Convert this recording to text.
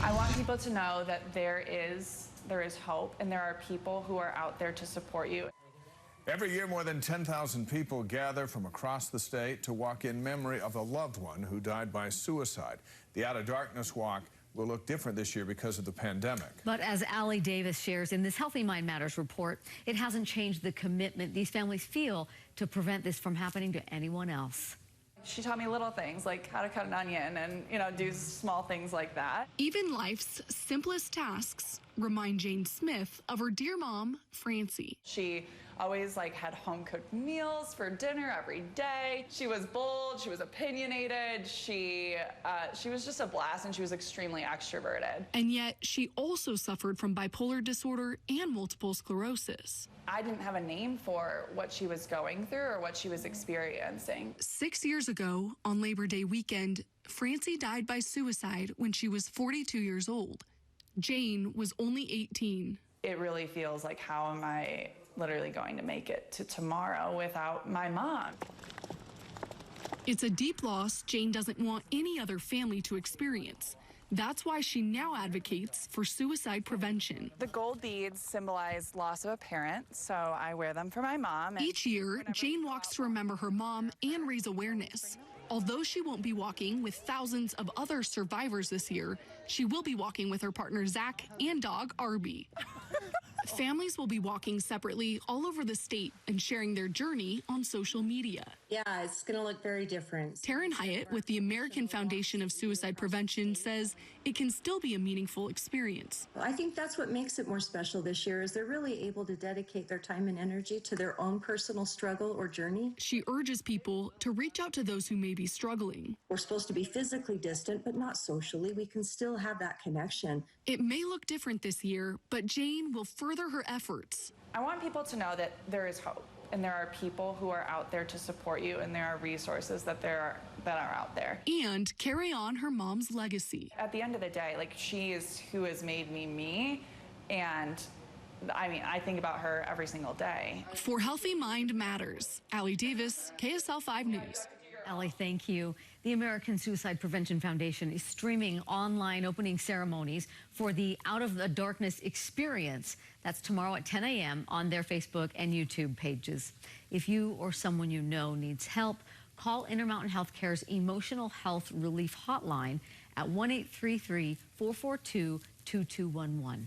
I want people to know that there is hope, and there are people who are out there to support you. Every year, more than 10,000 people gather from across the state to walk in memory of a loved one who died by suicide. The Out of Darkness Walk will look different this year because of the pandemic. But as Allie Davis shares in this Healthy Mind Matters report, it hasn't changed the commitment these families feel to prevent this from happening to anyone else. She taught me little things like how to cut an onion and, do small things like that. Even life's simplest tasks remind Jane Smith of her dear mom, Francie. She always had home-cooked meals for dinner every day. She was bold, she was opinionated, she was just a blast, and she was extremely extroverted. And yet she also suffered from bipolar disorder and multiple sclerosis. I didn't have a name for what she was going through or what she was experiencing. 6 years ago, on Labor Day weekend, Francie died by suicide when she was 42 years old. Jane was only 18. It really feels like, how am I literally going to make it to tomorrow without my mom? It's a deep loss Jane doesn't want any other family to experience. That's why she now advocates for suicide prevention. The gold beads symbolize loss of a parent, so I wear them for my mom. Each year, Jane walks to remember her mom and raise awareness. Although she won't be walking with thousands of other survivors this year, she will be walking with her partner Zach and dog Arby. Families will be walking separately all over the state and sharing their journey on social media. Yeah, it's going to look very different. Taryn Hyatt with the American Foundation of Suicide Prevention says it can still be a meaningful experience. I think that's what makes it more special this year, is they're really able to dedicate their time and energy to their own personal struggle or journey. She urges people to reach out to those who may be struggling. We're supposed to be physically distant, but not socially. We can still have that connection. It may look different this year, but Jane will further her efforts. I want people to know that there is hope, and there are people who are out there to support you, and there are resources that are out there. And carry on her mom's legacy. At the end of the day, she is who has made me me, and I think about her every single day. For Healthy Mind Matters, Allie Davis, KSL 5 News. Allie, thank you. The American Suicide Prevention Foundation is streaming online opening ceremonies for the Out of the Darkness experience. That's tomorrow at 10 a.m. on their Facebook and YouTube pages. If you or someone you know needs help, call Intermountain Healthcare's Emotional Health Relief Hotline at 1-833-442-2211.